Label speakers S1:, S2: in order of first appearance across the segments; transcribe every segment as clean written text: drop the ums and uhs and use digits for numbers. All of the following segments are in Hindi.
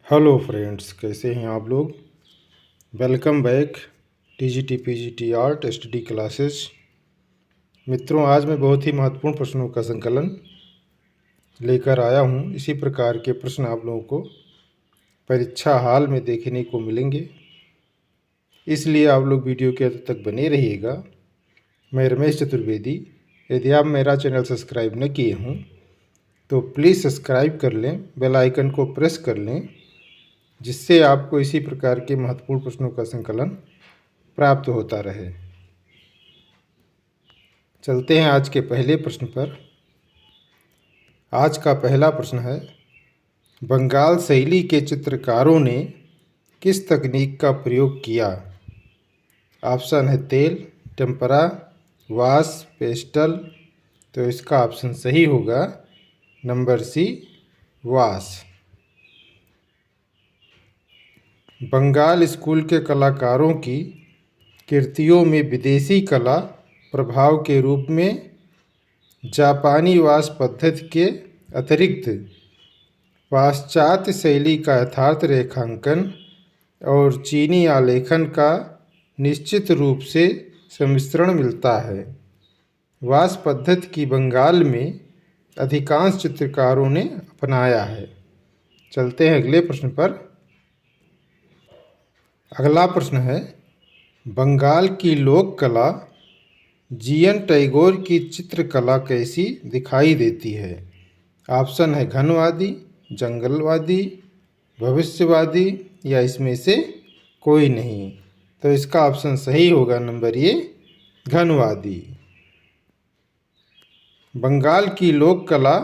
S1: हेलो फ्रेंड्स, कैसे हैं आप लोग। Welcome back TGT PGT art study classes. मित्रों, आज मैं बहुत ही महत्वपूर्ण प्रश्नों का संकलन लेकर आया हूं। इसी प्रकार के प्रश्न आप लोगों को परीक्षा हाल में देखने को मिलेंगे, इसलिए आप लोग वीडियो के अंत तक बने रहिएगा। मैं रमेश चतुर्वेदी। यदि आप मेरा चैनल सब्सक्राइब न किए हों तो प्लीज़ सब्सक्राइब कर लें, बेल आइकन को प्रेस कर लें, जिससे आपको इसी प्रकार के महत्वपूर्ण प्रश्नों का संकलन प्राप्त होता रहे। चलते हैं आज के पहले प्रश्न पर। आज का पहला प्रश्न है, बंगाल शैली के चित्रकारों ने किस तकनीक का प्रयोग किया। ऑप्शन है तेल, टेम्परा, वाश, पेस्टल। तो इसका ऑप्शन सही होगा number C, wash. Bengal school के कलाकारों की कृतियों में विदेशी कला प्रभाव के रूप में जापानी वाश पद्धति के अतिरिक्त पाश्चात्य शैली का यथार्थ रेखांकन और चीनी आलेखन का निश्चित रूप से सम्मिश्रण मिलता है। वाश पद्धति की बंगाल में अधिकांश चित्रकारों ने अपनाया है। चलते हैं अगले प्रश्न पर। अगला प्रश्न है, बंगाल की लोक कला जीएन टैगोर की चित्रकला कैसी दिखाई देती है। ऑप्शन है घनवादी, जंगलवादी, भविष्यवादी या इसमें से कोई नहीं। तो इसका ऑप्शन सही होगा नंबर ए, घनवादी। बंगाल की लोक कला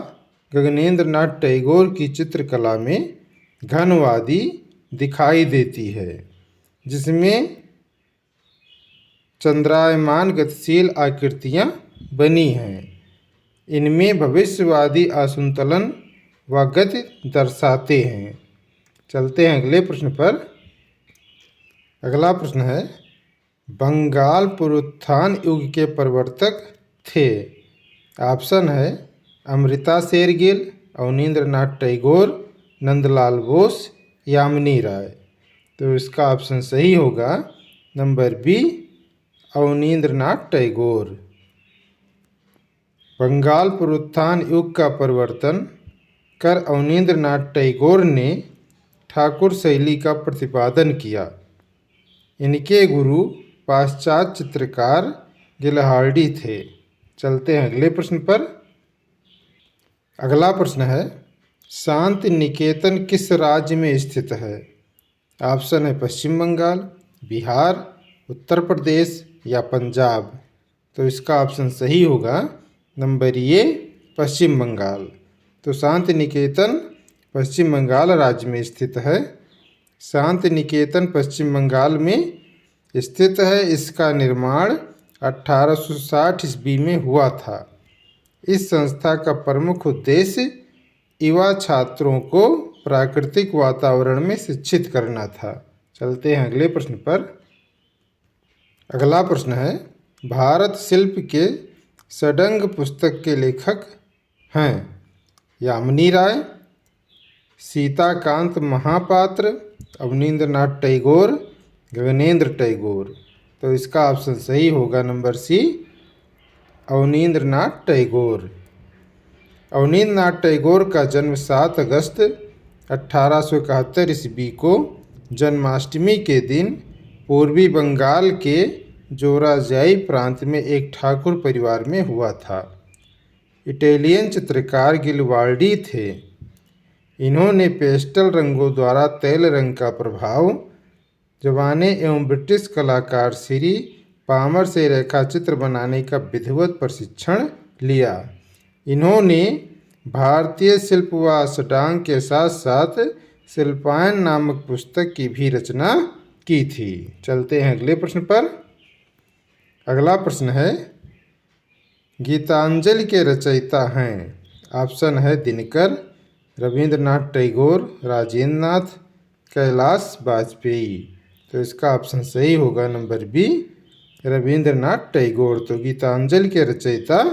S1: गगनेंद्र नाथ टैगोर की चित्रकला में घनवादी दिखाई देती है, जिसमें चंद्रायमान गतिशील आकृतियाँ बनी हैं। इनमें भविष्यवादी असंतुलन व गति दर्शाते हैं। चलते हैं अगले प्रश्न पर। अगला प्रश्न है, बंगाल पुनरुत्थान युग के प्रवर्तक थे। ऑप्शन है अमृता शेरगिल, अवनींद्र नाथ टैगोर, नंदलाल बोस, यामिनी राय। तो इसका ऑप्शन सही होगा नंबर बी, अवनींद्र नाथ टैगोर। बंगाल पुनरुत्थान युग का प्रवर्तन कर अवनींद्र नाथ टैगोर ने ठाकुर शैली का प्रतिपादन किया। इनके गुरु पाश्चात्य चित्रकार गिलहार्डी थे। चलते हैं अगले प्रश्न पर। अगला प्रश्न है, शांति निकेतन किस राज्य में स्थित है। ऑप्शन है पश्चिम बंगाल, बिहार, उत्तर प्रदेश या पंजाब। तो इसका ऑप्शन सही होगा नंबर ए, पश्चिम बंगाल। तो शांति निकेतन पश्चिम बंगाल राज्य में स्थित है। शांति निकेतन पश्चिम बंगाल में स्थित है। इसका निर्माण 1860 ईस्वी में हुआ था। इस संस्था का प्रमुख उद्देश्य युवा छात्रों को प्राकृतिक वातावरण में शिक्षित करना था। चलते हैं अगले प्रश्न पर। अगला प्रश्न है, भारत शिल्प के षडंग पुस्तक के लेखक हैं यामिनी राय, सीताकांत महापात्र, अवनींद्र नाथ टैगोर, गगनेंद्र टैगोर। तो इसका ऑप्शन सही होगा नंबर सी, अवनींद्र नाथ टैगोर। अवनींद्र नाथ टैगोर का जन्म 7 अगस्त 1871 ईस्वी को जन्माष्टमी के दिन पूर्वी बंगाल के जोराजाई प्रांत में एक ठाकुर परिवार में हुआ था। इटालियन चित्रकार गिलवार्डी थे। इन्होंने पेस्टल रंगों द्वारा तैल रंग का प्रभाव जवाने एवं ब्रिटिश कलाकार श्री पामर से रेखाचित्र बनाने का विधिवत प्रशिक्षण लिया। इन्होंने भारतीय शिल्प व षडांग के साथ साथ शिल्पायन नामक पुस्तक की भी रचना की थी। चलते हैं अगले प्रश्न पर। अगला प्रश्न है, गीतांजलि के रचयिता हैं। ऑप्शन है दिनकर, रविंद्रनाथ टैगोर, राजेंद्र नाथ, कैलाश वाजपेयी। तो इसका ऑप्शन सही होगा नंबर बी, रविंद्रनाथ टैगोर। तो गीतांजलि के रचयिता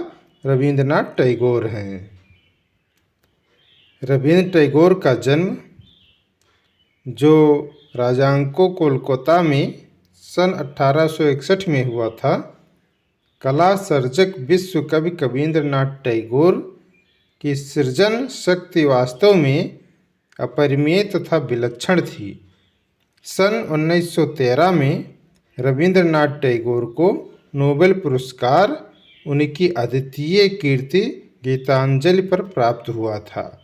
S1: रविंद्रनाथ टैगोर हैं। रविंद्र टैगोर का जन्म जो राजांको कोलकाता में सन 1861 में हुआ था। कला सर्जक विश्व कवि कवींद्रनाथ टैगोर की सृजन शक्ति वास्तव में अपरिमेय तथा विलक्षण थी। सन 1913 में रविंद्रनाथ टैगोर को नोबेल पुरस्कार उनकी अद्वितीय कृति गीतांजलि पर प्राप्त हुआ था।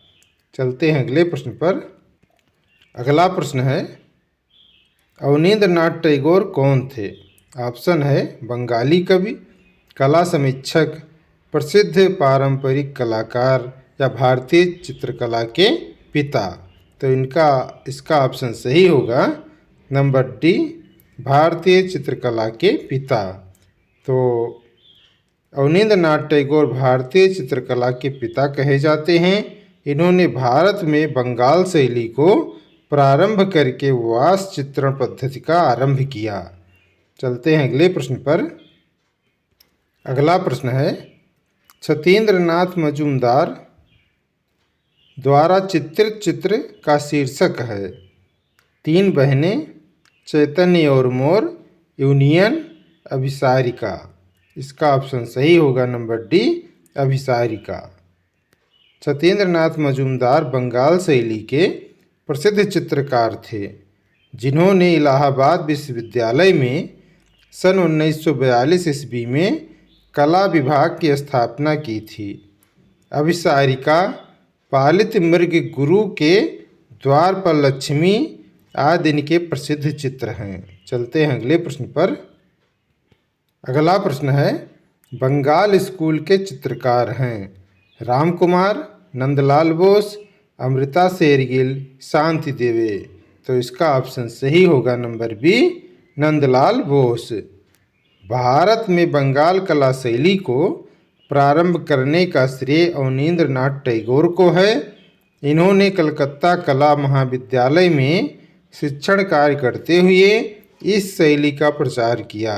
S1: चलते हैं अगले प्रश्न पर। अगला प्रश्न है, अवनींद्रनाथ टैगोर कौन थे? ऑप्शन है बंगाली कवि, कला समीक्षक, प्रसिद्ध पारंपरिक कलाकार या भारतीय चित्रकला के पिता। तो इसका ऑप्शन सही होगा नंबर डी, भारतीय चित्रकला के पिता। तो अवनींद्रनाथ टैगोर भारतीय चित्रकला के पिता कहे जाते हैं। इन्होंने भारत में बंगाल शैली को प्रारंभ करके वास चित्रण पद्धति का आरंभ किया। चलते हैं अगले प्रश्न पर। अगला प्रश्न है, सत्येंद्रनाथ मजूमदार द्वारा चित्रित चित्र का शीर्षक है तीन बहनें, चैतन्य और मोर, यूनियन, अभिसारिका। इसका ऑप्शन सही होगा नंबर डी, अभिसारिका। सत्येंद्रनाथ मजूमदार बंगाल शैली के प्रसिद्ध चित्रकार थे, जिन्होंने इलाहाबाद विश्वविद्यालय में सन 1942 ईस्वी में कला विभाग की स्थापना की थी। अभिसारिका पालित मृग गुरु के द्वार पर लक्ष्मी आदि इनके प्रसिद्ध चित्र हैं। चलते हैं अगले प्रश्न पर। अगला प्रश्न है, बंगाल स्कूल के चित्रकार हैं राम कुमार, नंदलाल बोस, अमृता शेरगिल, शांति देवे। तो इसका ऑप्शन सही होगा नंबर बी, नंदलाल बोस। भारत में बंगाल कला शैली को प्रारंभ करने का श्रेय अवनींद्रनाथ टैगोर को है। इन्होंने कलकत्ता कला महाविद्यालय में शिक्षण कार्य करते हुए इस शैली का प्रचार किया।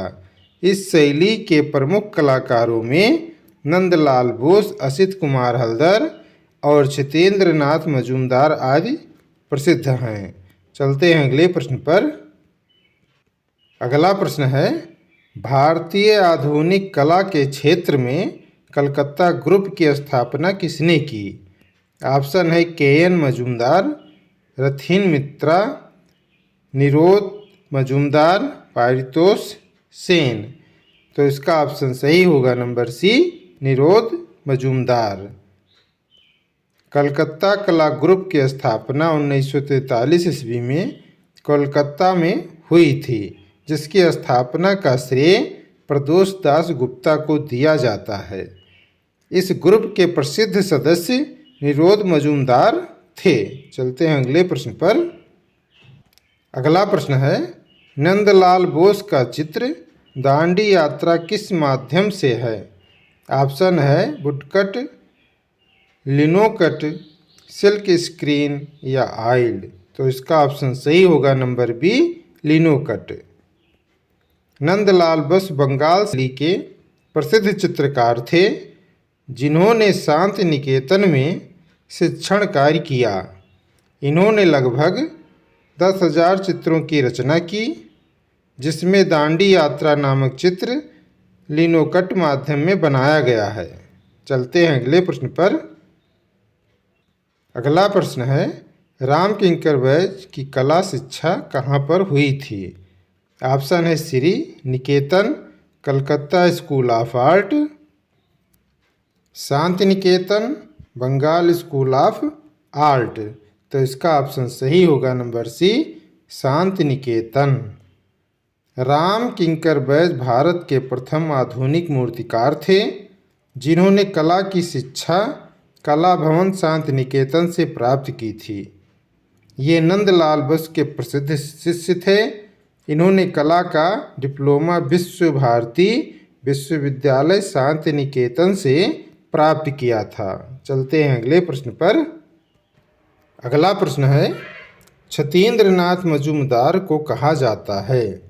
S1: इस शैली के प्रमुख कलाकारों में नंदलाल बोस, असित कुमार हलदर और सत्येंद्रनाथ मजूमदार आदि प्रसिद्ध हैं। चलते हैं अगले प्रश्न पर। अगला प्रश्न है, भारतीय आधुनिक कला के क्षेत्र में कलकत्ता ग्रुप की स्थापना किसने की? ऑप्शन है के.एन. मजूमदार, रथिन मित्रा, निरोध मजूमदार, पारितोष सेन। तो इसका ऑप्शन सही होगा नंबर सी, निरोध मजूमदार। कलकत्ता कला ग्रुप की स्थापना 1943 ईस्वी में कोलकाता में हुई थी, जिसकी स्थापना का श्रेय प्रदोष दास गुप्ता को दिया जाता है। इस ग्रुप के प्रसिद्ध सदस्य निरोध मजूमदार थे। चलते हैं अगले प्रश्न पर। अगला प्रश्न है, नंदलाल बोस का चित्र दांडी यात्रा किस माध्यम से है? ऑप्शन है वुडकट, लिनोकट, सिल्क स्क्रीन या आइल्ड। तो इसका ऑप्शन सही होगा number B, linocut. Nandalal Bose Bengal शैली के प्रसिद्ध चित्रकार थे, जिन्होंने शांति निकेतन में शिक्षण कार्य किया। इन्होंने लगभग 10,000 चित्रों की रचना की, जिसमें दांडी यात्रा नामक चित्र लिनोकट माध्यम में बनाया गया है। चलते हैं अगले प्रश्न पर। अगला प्रश्न है, राम किंकर बैज की कला शिक्षा कहाँ पर हुई थी? ऑप्शन है Sriniketan, Calcutta school of art, Santiniketan, Bengal school of art. तो इसका ऑप्शन सही होगा number C, Santiniketan. Ram Kinkar Baij Bharat के प्रथम आधुनिक मूर्तिकार थे, जिन्होंने कला की शिक्षा कला भवन शांति निकेतन से प्राप्त की थी। ये नंदलाल बोस के प्रसिद्ध शिष्य थे। इन्होंने कला का डिप्लोमा विश्व भारती विश्वविद्यालय शांति निकेतन से प्राप्त किया था। चलते हैं अगले प्रश्न पर। अगला प्रश्न है, सत्येंद्रनाथ मजूमदार को कहा जाता है?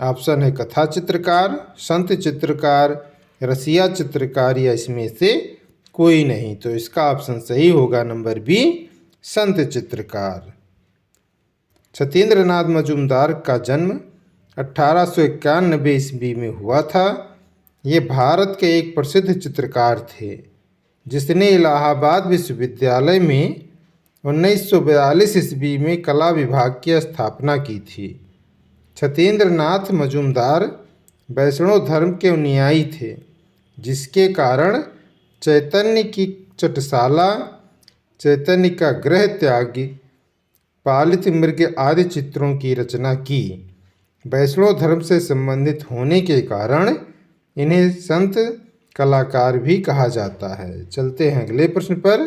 S1: ऑप्शन है कथा चित्रकार, संत चित्रकार, रसिया चित्रकार या इसमें से कोई नहीं। तो इसका ऑप्शन सही होगा नंबर बी, संत चित्रकार। सत्येंद्रनाथ मजूमदार का जन्म 1891 ईस्वी में हुआ था। ये भारत के एक प्रसिद्ध चित्रकार थे जिसने इलाहाबाद विश्वविद्यालय में 1942 ईस्वी में कला विभाग की स्थापना की थी। सत्येंद्रनाथ मजूमदार वैष्णव धर्म के अनुयायी थे, जिसके कारण चैतन्य की चटशाला, चैतन्य का गृह त्यागी, पालित मृग आदि चित्रों की रचना की। वैष्णव धर्म से संबंधित होने के कारण इन्हें संत कलाकार भी कहा जाता है। चलते हैं अगले प्रश्न पर।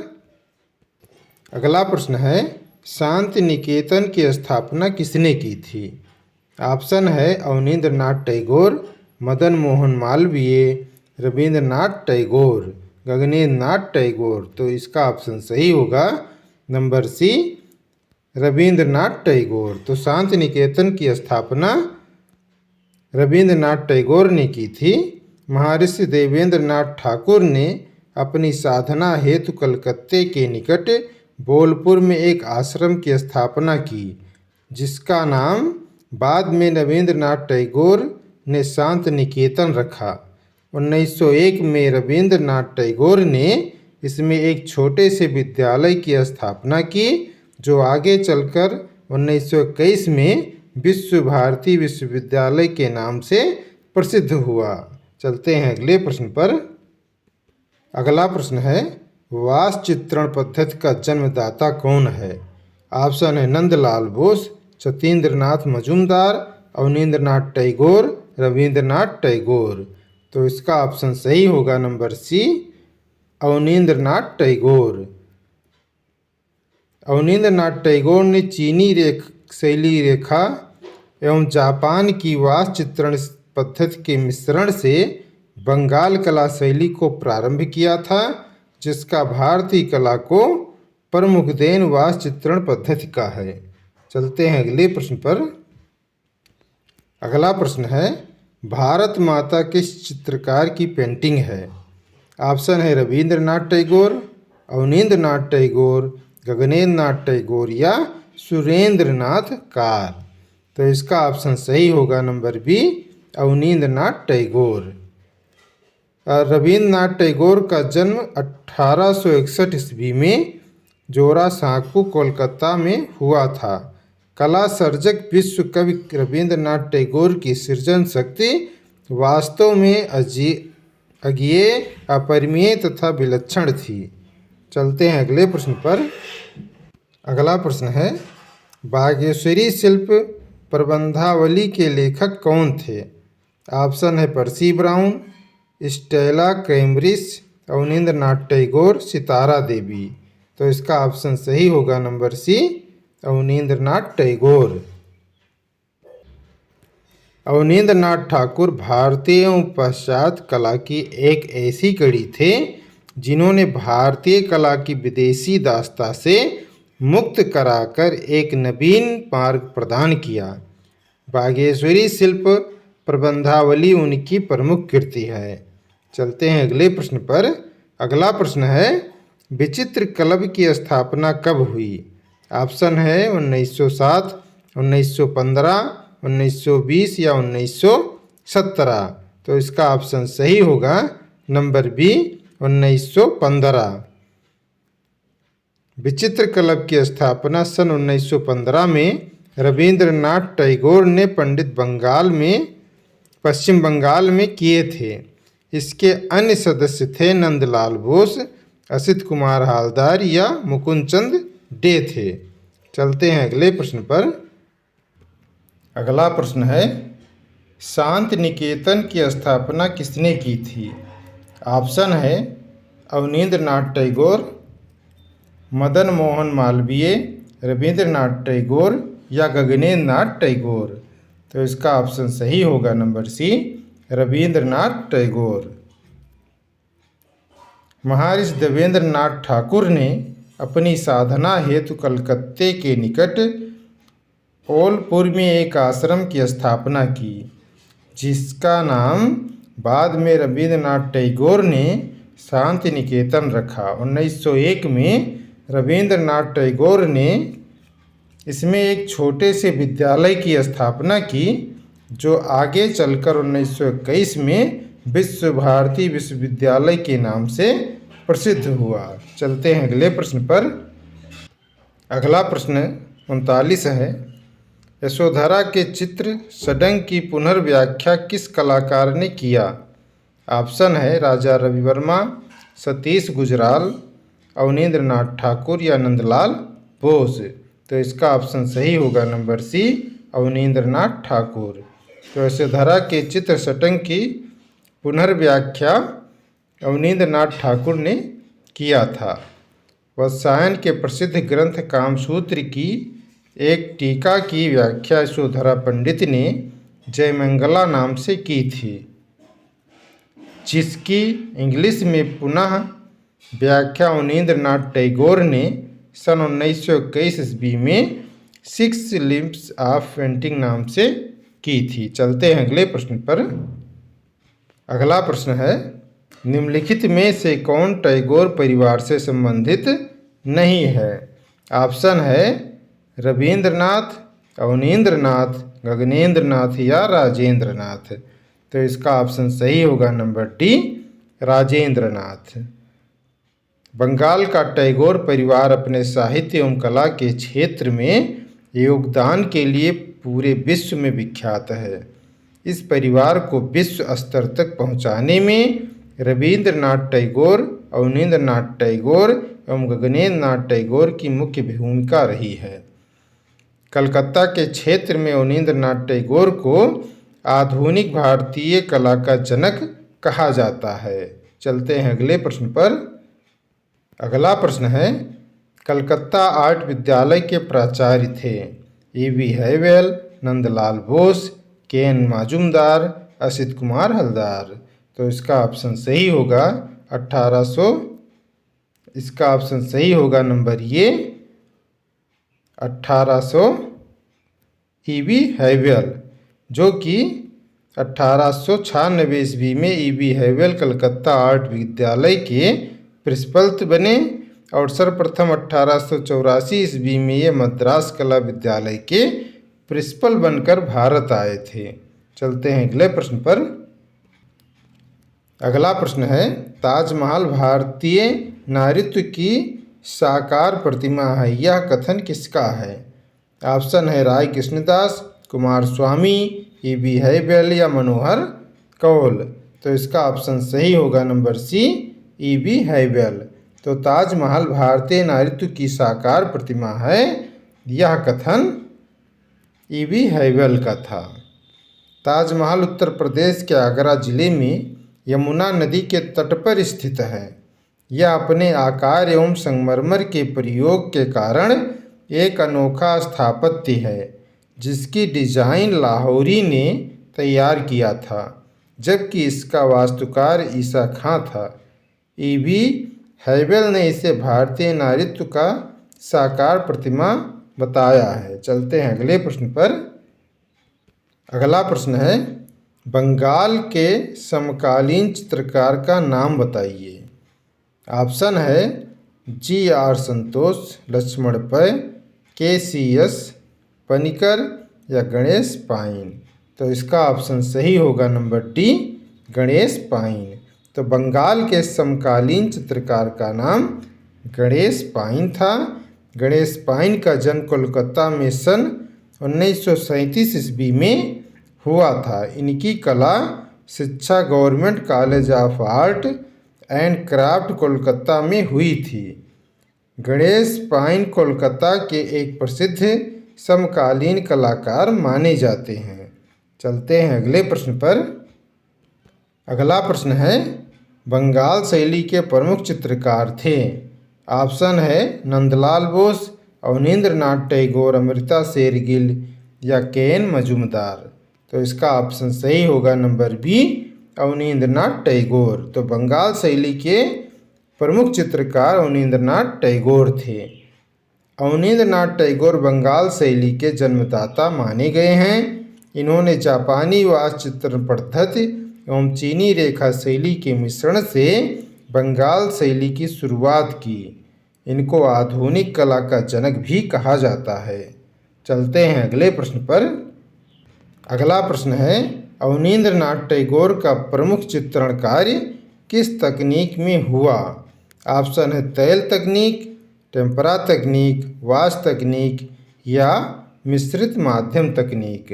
S1: अगला प्रश्न है, शांति निकेतन की स्थापना किसने की थी? ऑप्शन है अवनींद्रनाथ टैगोर, मदन मोहन मालवीय, रविंद्रनाथ टैगोर, गगनेंद्र नाथ टैगोर। तो इसका ऑप्शन सही होगा नंबर सी, रविंद्रनाथ टैगोर। तो शांति निकेतन की स्थापना रविंद्रनाथ टैगोर ने की थी। महर्षि देवेंद्रनाथ ठाकुर ने अपनी साधना हेतु कलकत्ते के निकट बोलपुर में एक आश्रम की स्थापना की, जिसका नाम बाद में रविंद्रनाथ टैगोर ने शांति निकेतन रखा। 1901 में रविंद्रनाथ टैगोर ने इसमें एक छोटे से विद्यालय की स्थापना की, जो आगे चलकर 1921 में विश्व भारती विश्वविद्यालय के नाम से प्रसिद्ध हुआ। चलते हैं अगले प्रश्न पर। अगला प्रश्न है, वास्तु चित्रण पद्धति का जन्मदाता कौन है? ऑप्शन है नंदलाल बोस, सत्येंद्रनाथ मजूमदार, अवनींद्रनाथ टैगोर, रविंद्रनाथ टैगोर। तो इसका ऑप्शन सही होगा नंबर सी, अवनींद्रनाथ टैगोर। अवनींद्रनाथ टैगोर ने चीनी शैली रेखा एवं जापान की वास्तु चित्रण पद्धति के मिश्रण से बंगाल कला शैली को प्रारंभ किया था, जिसका भारतीय कला को प्रमुख देन वास्तु चित्रण पद्धति का है। चलते हैं अगले प्रश्न पर। अगला प्रश्न है, भारत माता किस चित्रकार की पेंटिंग है? ऑप्शन है रविंद्रनाथ टैगोर, अवनींद्रनाथ टैगोर, गगनेंद्र नाथ टैगोर या सुरेंद्रनाथ कार। तो इसका ऑप्शन सही होगा नंबर बी, अवनींद्रनाथ टैगोर। रविंद्रनाथ टैगोर का जन्म 1861 ईस्वी में जोरासांको, कोलकाता में हुआ था। कला सर्जक विश्व कवि रविंद्रनाथ टैगोर की सृजन शक्ति वास्तव में अज्ञेय, अपरिमेय तथा विलक्षण थी। चलते हैं अगले प्रश्न पर। अगला प्रश्न है, बागेश्वरी शिल्प प्रबंधावली के लेखक कौन थे? ऑप्शन है Percy Brown, Stella Cambridge, Abanindranath Tagore, Sitara Devi. तो इसका ऑप्शन सही होगा नंबर सी, अवनींद्रनाथ टैगोर। अवनींद्रनाथ ठाकुर भारतीय एवं पाश्चात्य कला की एक ऐसी कड़ी थे जिन्होंने भारतीय कला की विदेशी दास्ता से मुक्त कराकर एक नवीन मार्ग प्रदान किया। बागेश्वरी शिल्प प्रबंधावली उनकी प्रमुख कृति है। चलते हैं अगले प्रश्न पर। अगला प्रश्न है, विचित्र क्लब की स्थापना कब हुई? ऑप्शन है 1907, 1915, 1920 या 1917। तो इसका ऑप्शन सही होगा नंबर बी, 1915। विचित्र क्लब की स्थापना सन 1915 में रविंद्रनाथ टैगोर ने पश्चिम बंगाल में किए थे। इसके अन्य सदस्य थे नंदलाल बोस, असित कुमार हालदार या मुकुंद चंद डे थे। चलते हैं अगले प्रश्न पर। अगला प्रश्न है, शांति निकेतन की स्थापना किसने की थी? ऑप्शन है अवनींद्रनाथ टैगोर, मदन मोहन मालवीय, रविंद्रनाथ टैगोर या गगनेंद्र नाथ टैगोर। तो इसका ऑप्शन सही होगा नंबर सी, रविंद्रनाथ टैगोर। महर्षि देवेंद्रनाथ ठाकुर ने अपनी साधना हेतु कलकत्ते के निकट बोलपुर में एक आश्रम की स्थापना की, जिसका नाम बाद में रविंद्रनाथ टैगोर ने शांति निकेतन रखा। 1901 में रविंद्रनाथ टैगोर ने इसमें एक छोटे से विद्यालय की स्थापना की जो आगे चलकर 1921 में विश्व भारती विश्वविद्यालय के नाम से प्रसिद्ध हुआ। चलते हैं अगले प्रश्न पर। अगला प्रश्न 39 है। यशोधरा के चित्र षडंग की पुनर्व्याख्या किस कलाकार ने किया? ऑप्शन है राजा रवि वर्मा, सतीश गुजराल, अवनींद्र नाथ ठाकुर या नंदलाल बोस। तो इसका ऑप्शन सही होगा नंबर सी, अवनींद्र नाथ ठाकुर। तो यशोधरा के चित्र षडंग की पुनर्व्याख्या अवनींद्र नाथ ठाकुर ने किया था। वात्सायन के प्रसिद्ध ग्रंथ कामसूत्र की एक टीका की व्याख्या यशोधरा पंडित ने जयमंगला नाम से की थी, जिसकी इंग्लिश में पुनः व्याख्या अवनींद्र नाथ टैगोर ने सन 1921 ईस्वी में 6 लिम्स ऑफ पेंटिंग नाम से की थी। चलते हैं अगले प्रश्न पर। अगला प्रश्न है, निम्नलिखित में से कौन टैगोर परिवार से संबंधित नहीं है? ऑप्शन है रविंद्रनाथ, अवनींद्रनाथ, गगनेंद्रनाथ या राजेंद्रनाथ। तो इसका ऑप्शन सही होगा नंबर डी, राजेंद्रनाथ। बंगाल का टैगोर परिवार अपने साहित्य एवं कला के क्षेत्र में योगदान के लिए पूरे विश्व में विख्यात है। इस परिवार को विश्व स्तर तक पहुंचाने में रविंद्रनाथ टैगोर, अवनींद्रनाथ टैगोर एवं गगनेंद्र नाथ टैगोर की मुख्य भूमिका रही है। कलकत्ता के क्षेत्र में अवनींद्र नाथ टैगोर को आधुनिक भारतीय कला का जनक कहा जाता है। चलते हैं अगले प्रश्न पर। अगला प्रश्न है, कलकत्ता आर्ट विद्यालय के प्राचार्य थे E.V. हैवेल, नंदलाल बोस, के.एन. माजुमदार, असित कुमार हलदार। तो इसका ऑप्शन सही होगा 1800। इसका ऑप्शन सही होगा नंबर ये 1800 E.V. हैवेल, जो कि 1896 ईस्वी में E.V. हैवेल कलकत्ता आर्ट विद्यालय के प्रिंसिपल बने और सर्वप्रथम 1884 ईस्वी में ये मद्रास कला विद्यालय के प्रिंसिपल बनकर भारत आए थे। चलते हैं अगले प्रश्न पर। अगला प्रश्न है, ताजमहल भारतीय नारीत्व की साकार प्रतिमा है, यह कथन किसका है? ऑप्शन है राय कृष्णदास, कुमार स्वामी, E.V. हैवेल या मनोहर कौल। तो इसका ऑप्शन सही होगा नंबर सी, E.V. हैवेल। तो ताजमहल भारतीय नारीत्व की साकार प्रतिमा है, यह कथन E.V. हैवेल का था। ताजमहल उत्तर प्रदेश के आगरा जिले में यमुना नदी के तट पर स्थित है। यह अपने आकार एवं संगमरमर के प्रयोग के कारण एक अनोखा स्थापत्य है, जिसकी डिजाइन लाहौरी ने तैयार किया था, जबकि इसका वास्तुकार ईसा खां था। E.V. हैवेल ने इसे भारतीय नारीत्व का साकार प्रतिमा बताया है। चलते हैं अगले प्रश्न पर। अगला प्रश्न है, बंगाल के समकालीन चित्रकार का नाम बताइए। ऑप्शन है G.R. संतोष, लक्ष्मण पै, K.C.S. पनिकर या गणेश पाइन। तो इसका ऑप्शन सही होगा नंबर डी, गणेश पाइन। तो बंगाल के समकालीन चित्रकार का नाम गणेश पाइन था। गणेश पाइन का जन्म कोलकाता में सन 1937 ईस्वी में हुआ था। इनकी कला शिक्षा government college of art and craft Kolkata में हुई थी। गणेश पाइन कोलकाता के एक प्रसिद्ध समकालीन कलाकार माने जाते हैं। चलते हैं अगले प्रश्न पर। अगला प्रश्न है, बंगाल शैली के प्रमुख चित्रकार थे। ऑप्शन है नंदलाल बोस, अवनींद्र नाथ टैगोर, अमृता शेरगिल या के.एन. मजूमदार। तो इसका ऑप्शन सही होगा नंबर बी, अवनींद्र नाथ टैगोर। तो बंगाल शैली के प्रमुख चित्रकार अवनींद्र नाथ टैगोर थे। अवनींद्र नाथ टैगोर बंगाल शैली के जन्मदाता माने गए हैं। इन्होंने जापानी वास्तुचित्र पद्धति एवं चीनी रेखा शैली के मिश्रण से बंगाल शैली की शुरुआत की। इनको आधुनिक कला का जनक भी कहा जाता है। चलते हैं अगले प्रश्न पर। अगला प्रश्न है, अवनींद्रनाथ टैगोर का प्रमुख चित्रण कार्य किस तकनीक में हुआ? ऑप्शन है तैल तकनीक, टेम्परा तकनीक, वाश तकनीक या मिश्रित माध्यम तकनीक।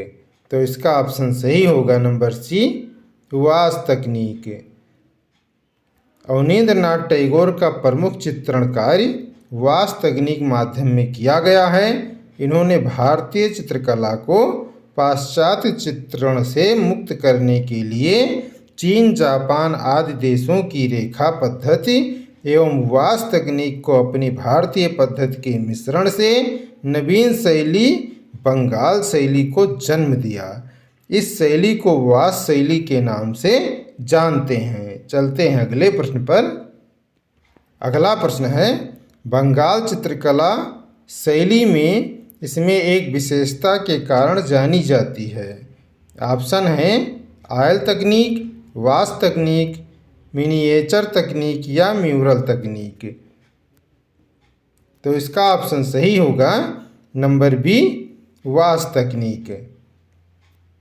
S1: तो इसका ऑप्शन सही होगा नंबर सी, वाश तकनीक। अवनींद्रनाथ टैगोर का प्रमुख चित्रण कार्य वाश तकनीक माध्यम में किया गया है। इन्होंने भारतीय चित्रकला को पाश्चात्य चित्रण से मुक्त करने के लिए चीन, जापान आदि देशों की रेखा पद्धति एवं वाश तकनीक को अपनी भारतीय पद्धति के मिश्रण से नवीन शैली बंगाल शैली को जन्म दिया। इस शैली को वाश शैली के नाम से जानते हैं। चलते हैं अगले प्रश्न पर। अगला प्रश्न है, बंगाल चित्रकला शैली में इसमें एक विशेषता के कारण जानी जाती है। ऑप्शन है ऑयल तकनीक, वाश तकनीक, मिनिएचर तकनीक या म्यूरल तकनीक। तो इसका ऑप्शन सही होगा नंबर बी, वाश तकनीक।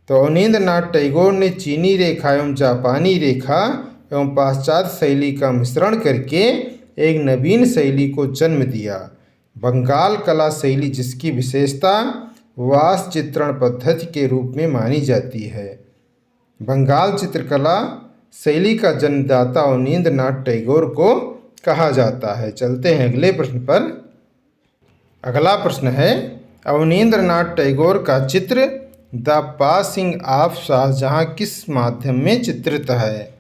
S1: तो अवनींद्रनाथ टैगोर ने चीनी रेखा एवं जापानी रेखा एवं पाश्चात्य शैली का मिश्रण करके एक नवीन शैली को जन्म दिया, बंगाल कला शैली, जिसकी विशेषता वाश चित्रण पद्धति के रूप में मानी जाती है। बंगाल चित्रकला शैली का जन्मदाता अवनींद्रनाथ टैगोर को कहा जाता है। चलते हैं अगले प्रश्न पर। अगला प्रश्न है, अवनींद्रनाथ टैगोर का चित्र द पासिंग ऑफ शाहजहां किस माध्यम में चित्रित है?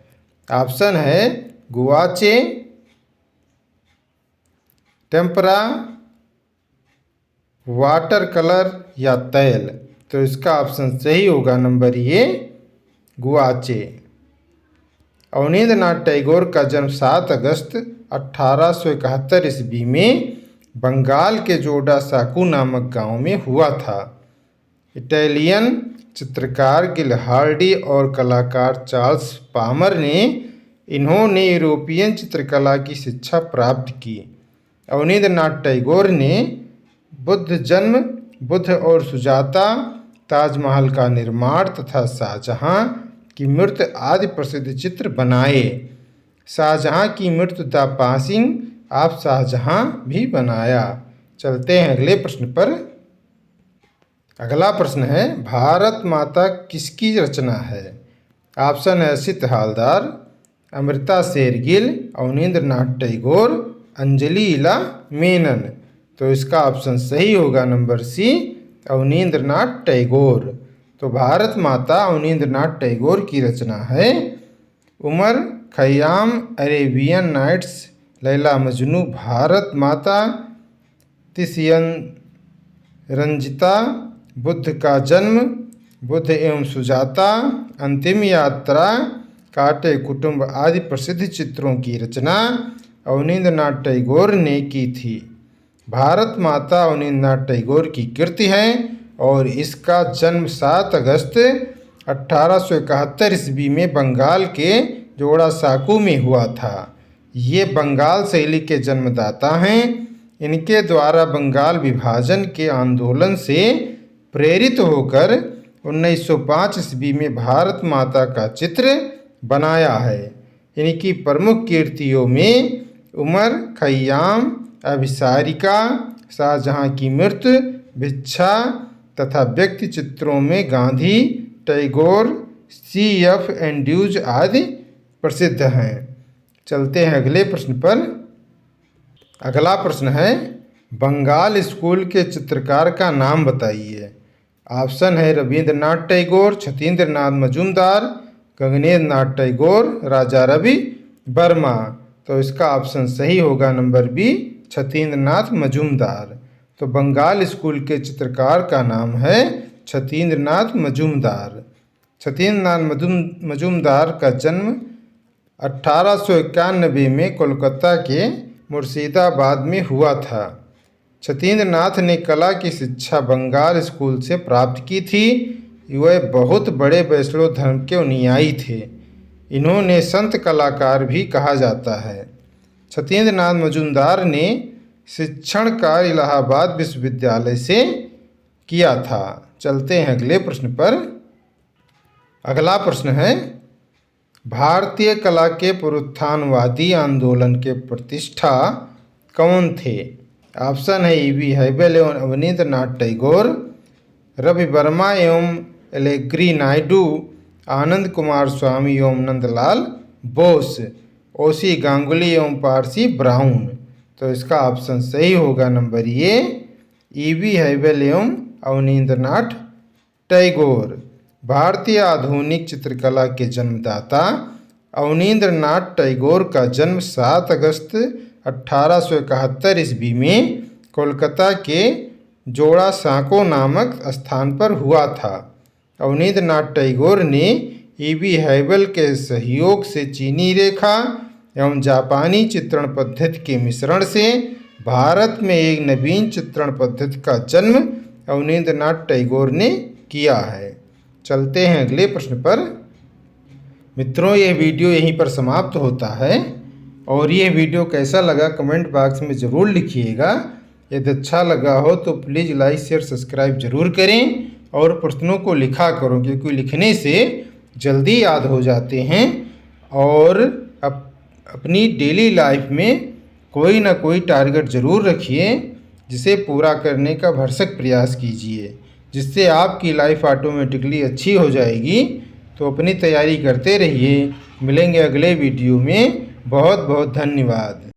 S1: ऑप्शन है गुआचे, टेम्परा, वाटर कलर या तैल। तो इसका ऑप्शन सही होगा नंबर ए, गुआचे। अवनींद्रनाथ टैगोर का जन्म 7 अगस्त 1871 ईस्वी में बंगाल के जोडासाकू नामक गांव में हुआ था। इटालियन चित्रकार गिलहार्डी और कलाकार चार्ल्स पामर ने इन्होंने यूरोपियन चित्रकला की शिक्षा प्राप्त की। अवनींद्रनाथ टैगोर ने बुद्ध जन्म, बुद्ध और सुजाता, ताजमहल का निर्माण तथा शाहजहां की मृत्यु आदि प्रसिद्ध चित्र बनाए। शाहजहां की मृत्यु द पासिंग ऑफ शाहजहां भी बनाया। चलते हैं अगले प्रश्न पर। अगला प्रश्न है, भारत माता किसकी रचना है? ऑप्शन है असित हालदार, अमृता शेरगिल, अवनींद्रनाथ टैगोर, अंजलि इला मेनन। तो इसका ऑप्शन सही होगा नंबर सी, अवनींद्रनाथ टैगोर। तो भारत माता अवनींद्रनाथ टैगोर की रचना है। उमर खयाम, अरेबियन नाइट्स, लैला मजनू, भारत माता, तिसियन रंजिता, बुद्ध का जन्म, बुद्ध एवं सुजाता, अंतिम यात्रा, काटे कुटुंब आदि प्रसिद्ध चित्रों की रचना अवनींद्रनाथ टैगोर ने की थी। भारत माता अवनींद्रनाथ टैगोर की कृति है और इसका जन्म 7 अगस्त 1871 ईस्वी में बंगाल के जोड़ासाकू में हुआ था। ये बंगाल शैली के जन्मदाता हैं। इनके द्वारा बंगाल विभाजन के आंदोलन से प्रेरित होकर 1905 ईस्वी में भारत माता का चित्र बनाया है। इनकी प्रमुख कीर्तियों में उमर खयाम, अभिसारिका, शाहजहां की मृत्यु, भिक्षा तथा व्यक्ति चित्रों में गांधी, टैगोर, CF एंड्रूज आदि प्रसिद्ध हैं। चलते हैं अगले प्रश्न पर। अगला प्रश्न है, बंगाल स्कूल के चित्रकार का नाम बताइए। ऑप्शन है रविंद्रनाथ टैगोर, छतीन्द्रनाथ मजूमदार, गगनेंद्र नाथ टैगोर, राजा रवि वर्मा। तो इसका ऑप्शन सही होगा नंबर बी, छतीन्द्रनाथ मजूमदार। तो बंगाल स्कूल के चित्रकार का नाम है छतीन्द्रनाथ मजूमदार। छतीन्द्रनाथ मजूमदार का जन्म 1891 में कोलकाता के मुर्शिदाबाद में हुआ था। छतीन्द्रनाथ ने कला की शिक्षा बंगाल स्कूल से प्राप्त की थी। वे बहुत बड़े वैष्णव धर्म के अनुयायी थे। इन्होंने संत कलाकार भी कहा जाता है। छतीन्द्रनाथ मजूमदार ने शिक्षण कार्य इलाहाबाद विश्वविद्यालय से किया था। चलते हैं अगले प्रश्न पर। अगला प्रश्न है, भारतीय कला के पुनरुत्थानवादी आंदोलन के प्रतिष्ठा कौन थे? ऑप्शन है E.V. हैबल एवं अवनींद्र नाथ टैगोर, रवि वर्मा एवं एलेग्री नायडू, आनंद कुमार स्वामी एवं नंदलाल बोस, ओसी गांगुली एवं पारसी ब्राउन। तो इसका ऑप्शन सही होगा नंबर ए, E.V. हैबल एवं अवनींद्र नाथ टैगोर। भारतीय आधुनिक चित्रकला के जन्मदाता अवनींद्र नाथ टैगोर का जन्म 7 अगस्त 1871 ईस्वी में कोलकाता के जोड़ा सांको नामक स्थान पर हुआ था। अवनींद्र नाथ टैगोर ने E.V. हैबल के सहयोग से चीनी रेखा एवं जापानी चित्रण पद्धति के मिश्रण से भारत में एक नवीन चित्रण पद्धति का जन्म अवनींद्र नाथ टैगोर ने किया है। चलते हैं अगले प्रश्न पर। मित्रों, यह वीडियो यहीं पर समाप्त होता है और ये वीडियो कैसा लगा कमेंट बॉक्स में ज़रूर लिखिएगा। यदि अच्छा लगा हो तो प्लीज़ लाइक शेयर सब्सक्राइब जरूर करें और प्रश्नों को लिखा करो, क्योंकि लिखने से जल्दी याद हो जाते हैं और अपनी डेली लाइफ में कोई ना कोई टारगेट ज़रूर रखिए जिसे पूरा करने का भरसक प्रयास कीजिए, जिससे आपकी लाइफ ऑटोमेटिकली अच्छी हो जाएगी। तो अपनी तैयारी करते रहिए। मिलेंगे अगले वीडियो में। बहुत बहुत धन्यवाद।